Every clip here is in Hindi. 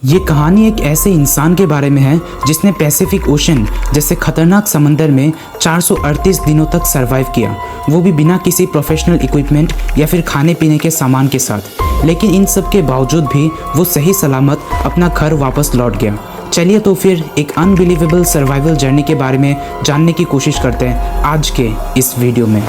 ये कहानी एक ऐसे इंसान के बारे में है जिसने पैसिफिक ओशन जैसे खतरनाक समंदर में 438 दिनों तक सरवाइव किया, वो भी बिना किसी प्रोफेशनल इक्विपमेंट या फिर खाने पीने के सामान के साथ। लेकिन इन सब के बावजूद भी वो सही सलामत अपना घर वापस लौट गया। चलिए तो फिर एक अनबिलीवेबल सर्वाइवल जर्नी के बारे में जानने की कोशिश करते हैं आज के इस वीडियो में।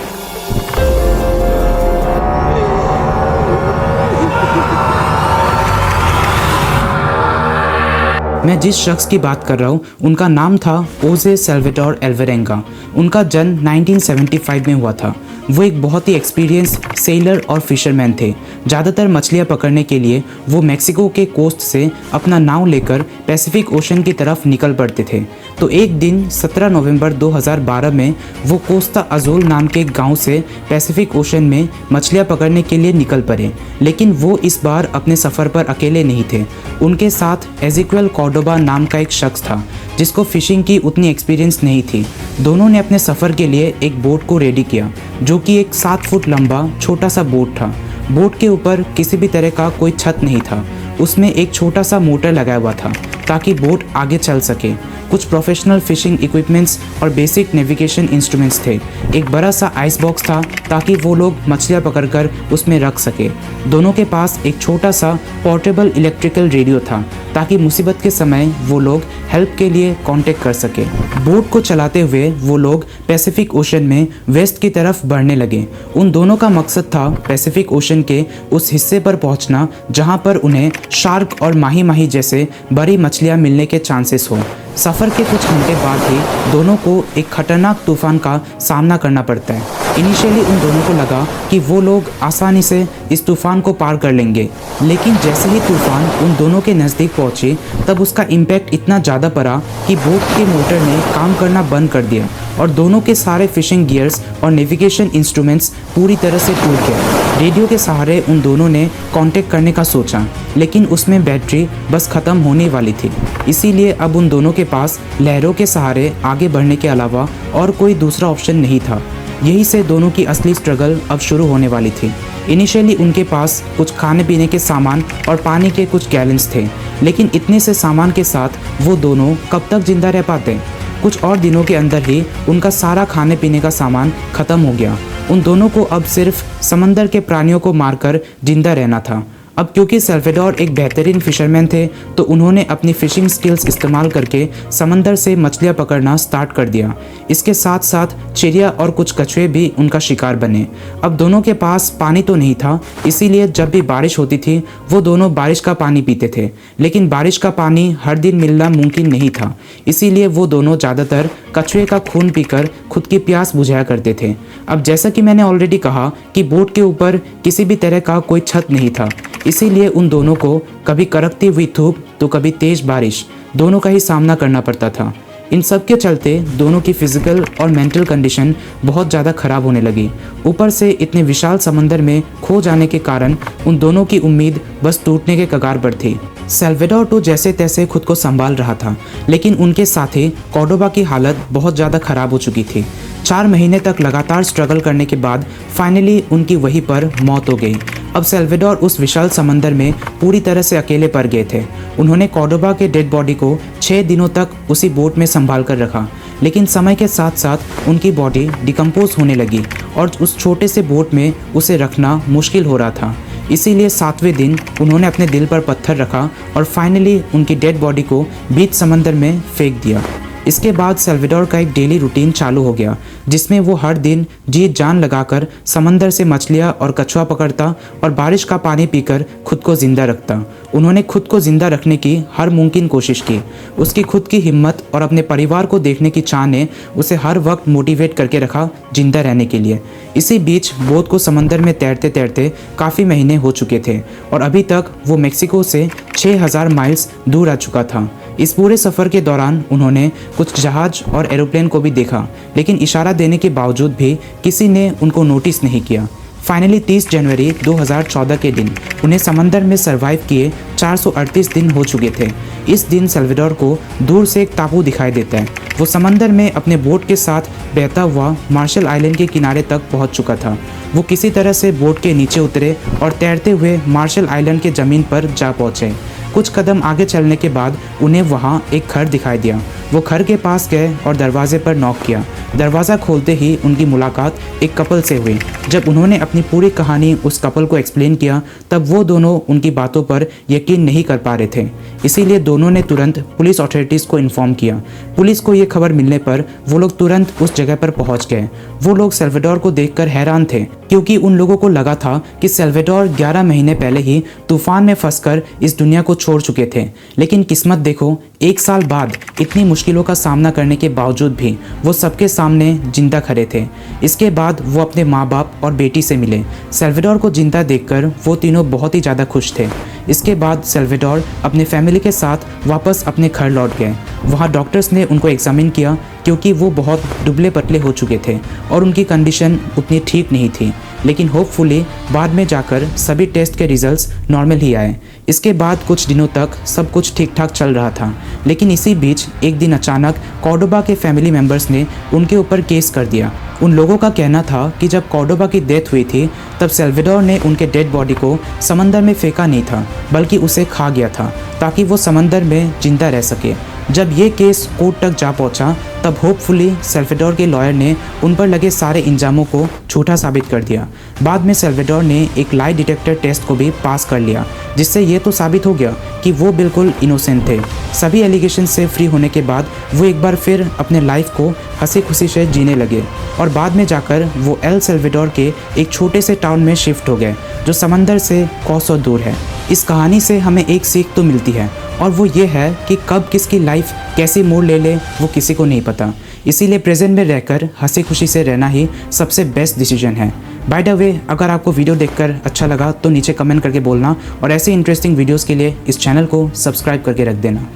मैं जिस शख्स की बात कर रहा हूँ उनका नाम था ओजे सल्वाडोर अल्वारेंगा। उनका जन्म 1975 में हुआ था। वो एक बहुत ही एक्सपीरियंस सेलर और फिशरमैन थे। ज़्यादातर मछलियाँ पकड़ने के लिए वो मेक्सिको के कोस्ट से अपना नाव लेकर पैसिफिक ओशन की तरफ निकल पड़ते थे। तो एक दिन 17 नवंबर 2012 में वो कोस्टा अज़ोल नाम के गांव से पैसिफिक ओशन में मछलियाँ पकड़ने के लिए निकल पड़े। लेकिन वो इस बार अपने सफ़र पर अकेले नहीं थे। उनके साथ एजिक्वेल कॉर्डोबा नाम का एक शख्स था जिसको फिशिंग की उतनी एक्सपीरियंस नहीं थी। दोनों ने अपने सफ़र के लिए एक बोट को रेडी किया जो कि एक 7 फुट लंबा छोटा सा बोट था। बोट के ऊपर किसी भी तरह का कोई छत नहीं था। उसमें एक छोटा सा मोटर लगा हुआ था ताकि बोट आगे चल सके। कुछ प्रोफेशनल फिशिंग इक्विपमेंट्स और बेसिक नेविगेशन इंस्ट्रूमेंट्स थे। एक बड़ा सा आइस बॉक्स था ताकि वो लोग मछलियाँ पकड़कर उसमें रख सके। दोनों के पास एक छोटा सा पोर्टेबल इलेक्ट्रिकल रेडियो था ताकि मुसीबत के समय वो लोग हेल्प के लिए कांटेक्ट कर सके। बोट को चलाते हुए वो लोग पैसिफिक ओशन में वेस्ट की तरफ बढ़ने लगे। उन दोनों का मकसद था पैसिफिक ओशन के उस हिस्से पर पहुंचना जहां पर उन्हें शार्क और माही माही जैसे बड़ी मछलियां मिलने के चांसेस हो। सफ़र के कुछ घंटे बाद ही दोनों को एक खतरनाक तूफान का सामना करना पड़ता है। इनिशियली उन दोनों को लगा कि वो लोग आसानी से इस तूफान को पार कर लेंगे, लेकिन जैसे ही तूफान उन दोनों के नज़दीक पहुंचे तब उसका इम्पैक्ट इतना ज़्यादा पड़ा कि बोट के मोटर ने काम करना बंद कर दिया और दोनों के सारे फिशिंग गियर्स और नेविगेशन इंस्ट्रूमेंट्स पूरी तरह से टूट गए। रेडियो के सहारे उन दोनों ने कांटेक्ट करने का सोचा, लेकिन उसमें बैटरी बस ख़त्म होने वाली थी। इसीलिए अब उन दोनों के पास लहरों के सहारे आगे बढ़ने के अलावा और कोई दूसरा ऑप्शन नहीं था। यही से दोनों की असली स्ट्रगल अब शुरू होने वाली थी। इनिशियली उनके पास कुछ खाने पीने के सामान और पानी के कुछ गैलन्स थे, लेकिन इतने से सामान के साथ वो दोनों कब तक जिंदा रह पाते। कुछ और दिनों के अंदर ही उनका सारा खाने पीने का सामान ख़त्म हो गया। उन दोनों को अब सिर्फ समंदर के प्राणियों को मारकर जिंदा रहना था। अब क्योंकि सल्वाडोर एक बेहतरीन फिशरमैन थे तो उन्होंने अपनी फ़िशिंग स्किल्स इस्तेमाल करके समंदर से मछलियाँ पकड़ना स्टार्ट कर दिया। इसके साथ साथ चिड़िया और कुछ कछुए भी उनका शिकार बने। अब दोनों के पास पानी तो नहीं था, इसीलिए जब भी बारिश होती थी वो दोनों बारिश का पानी पीते थे, लेकिन बारिश का पानी हर दिन मिलना मुमकिन नहीं था। इसीलिए वो दोनों ज़्यादातर कछुए का खून पीकर खुद की प्यास बुझाया करते थे। अब जैसा कि मैंने ऑलरेडी कहा कि बोट के ऊपर किसी भी तरह का कोई छत नहीं था, इसीलिए उन दोनों को कभी कड़कती हुई धूप तो कभी तेज़ बारिश दोनों का ही सामना करना पड़ता था। इन सब के चलते दोनों की फिजिकल और मेंटल कंडीशन बहुत ज़्यादा ख़राब होने लगी। ऊपर से इतने विशाल समंदर में खो जाने के कारण उन दोनों की उम्मीद बस टूटने के कगार पर थी। सल्वाडोर तो जैसे तैसे खुद को संभाल रहा था, लेकिन उनके साथी कॉर्डोबा की हालत बहुत ज़्यादा ख़राब हो चुकी थी। 4 महीने तक लगातार स्ट्रगल करने के बाद फाइनली उनकी वहीं पर मौत हो गई। अब सल्वाडोर उस विशाल समंदर में पूरी तरह से अकेले पड़ गए थे। उन्होंने कॉर्डोबा के डेड बॉडी को 6 दिनों तक उसी बोट में संभाल कर रखा, लेकिन समय के साथ साथ उनकी बॉडी डिकम्पोज होने लगी और उस छोटे से बोट में उसे रखना मुश्किल हो रहा था। इसीलिए 7वें दिन उन्होंने अपने दिल पर पत्थर रखा और फाइनली उनकी डेड बॉडी को बीच समंदर में फेंक दिया। इसके बाद सल्वाडोर का एक डेली रूटीन चालू हो गया जिसमें वो हर दिन जी जान लगाकर समंदर से मछलियाँ और कछुआ पकड़ता और बारिश का पानी पीकर खुद को ज़िंदा रखता। उन्होंने खुद को ज़िंदा रखने की हर मुमकिन कोशिश की। उसकी खुद की हिम्मत और अपने परिवार को देखने की चाह ने उसे हर वक्त मोटिवेट करके रखा जिंदा रहने के लिए। इसी बीच बोट को समंदर में तैरते तैरते काफ़ी महीने हो चुके थे और अभी तक वो मेक्सिको से 6000 माइल्स दूर आ चुका था। इस पूरे सफ़र के दौरान उन्होंने कुछ जहाज और एरोप्लेन को भी देखा, लेकिन इशारा देने के बावजूद भी किसी ने उनको नोटिस नहीं किया। फाइनली 30 जनवरी 2014 के दिन उन्हें समंदर में सरवाइव किए 438 दिन हो चुके थे। इस दिन सल्वाडोर को दूर से एक टापू दिखाई देता है। वो समंदर में अपने बोट के साथ बहता हुआ मार्शल आइलैंड के किनारे तक पहुंच चुका था। वो किसी तरह से बोट के नीचे उतरे और तैरते हुए मार्शल आइलैंड के ज़मीन पर जा पहुंचे। कुछ कदम आगे चलने के बाद उन्हें वहां एक घर दिखाई दिया। वो घर के पास गए और दरवाजे पर नॉक किया। दरवाज़ा खोलते ही उनकी मुलाकात एक कपल से हुई। जब उन्होंने अपनी पूरी कहानी उस कपल को एक्सप्लेन किया तब वो दोनों उनकी बातों पर यकीन नहीं कर पा रहे थे। इसीलिए दोनों ने तुरंत पुलिस अथॉरिटीज़ को इन्फॉर्म किया। पुलिस को ये खबर मिलने पर वो लोग तुरंत उस जगह पर पहुंच गए। वो लोग सल्वाडोर को देखकर हैरान थे क्योंकि उन लोगों को लगा था कि सल्वाडोर 11 महीने पहले ही तूफान में फंसकर इस दुनिया को छोड़ चुके थे। लेकिन किस्मत देखो, 1 साल बाद इतनी मुश्किलों का सामना करने के बावजूद भी वो सबके सामने जिंदा खड़े थे। इसके बाद वो अपने माँ बाप और बेटी से मिले। सल्वाडोर को जिंदा देखकर वो तीनों बहुत ही ज़्यादा खुश थे। इसके बाद सल्वाडोर अपने फैमिली के साथ वापस अपने घर लौट गए। वहाँ डॉक्टर्स ने उनको एग्जामिन किया क्योंकि वो बहुत दुबले पतले हो चुके थे और उनकी कंडीशन उतनी ठीक नहीं थी। लेकिन होपफुली बाद में जाकर सभी टेस्ट के रिजल्ट्स नॉर्मल ही आए। इसके बाद कुछ दिनों तक सब कुछ ठीक ठाक चल रहा था। लेकिन इसी बीच एक दिन अचानक कॉर्डोबा के फैमिली मेम्बर्स ने उनके ऊपर केस कर दिया। उन लोगों का कहना था कि जब कॉर्डोबा की डेथ हुई थी तब सल्वाडोर ने उनके डेड बॉडी को समंदर में फेंका नहीं था बल्कि उसे खा गया था ताकि वो समंदर में जिंदा रह सके। जब ये केस कोर्ट तक जा पहुंचा तब होपफुली सल्वाडोर के लॉयर ने उन पर लगे सारे इल्ज़ामों को झूठा साबित कर दिया। बाद में सल्वाडोर ने एक लाई डिटेक्टर टेस्ट को भी पास कर लिया जिससे ये तो साबित हो गया कि वो बिल्कुल इनोसेंट थे। सभी एलिगेशन से फ्री होने के बाद वो एक बार फिर अपने लाइफ को हंसी खुशी से जीने लगे और बाद में जाकर वो एल सल्वाडोर के एक छोटे से टाउन में शिफ्ट हो गए जो समंदर से कोसों दूर है। इस कहानी से हमें एक सीख तो मिलती है और वो ये है कि कब किसकी लाइफ कैसी मोड़ ले ले वो किसी को नहीं पता। इसीलिए प्रेजेंट में रहकर हंसी खुशी से रहना ही सबसे बेस्ट डिसीजन है। बाय द वे, अगर आपको वीडियो देखकर अच्छा लगा तो नीचे कमेंट करके बोलना और ऐसे इंटरेस्टिंग वीडियोस के लिए इस चैनल को सब्सक्राइब करके रख देना।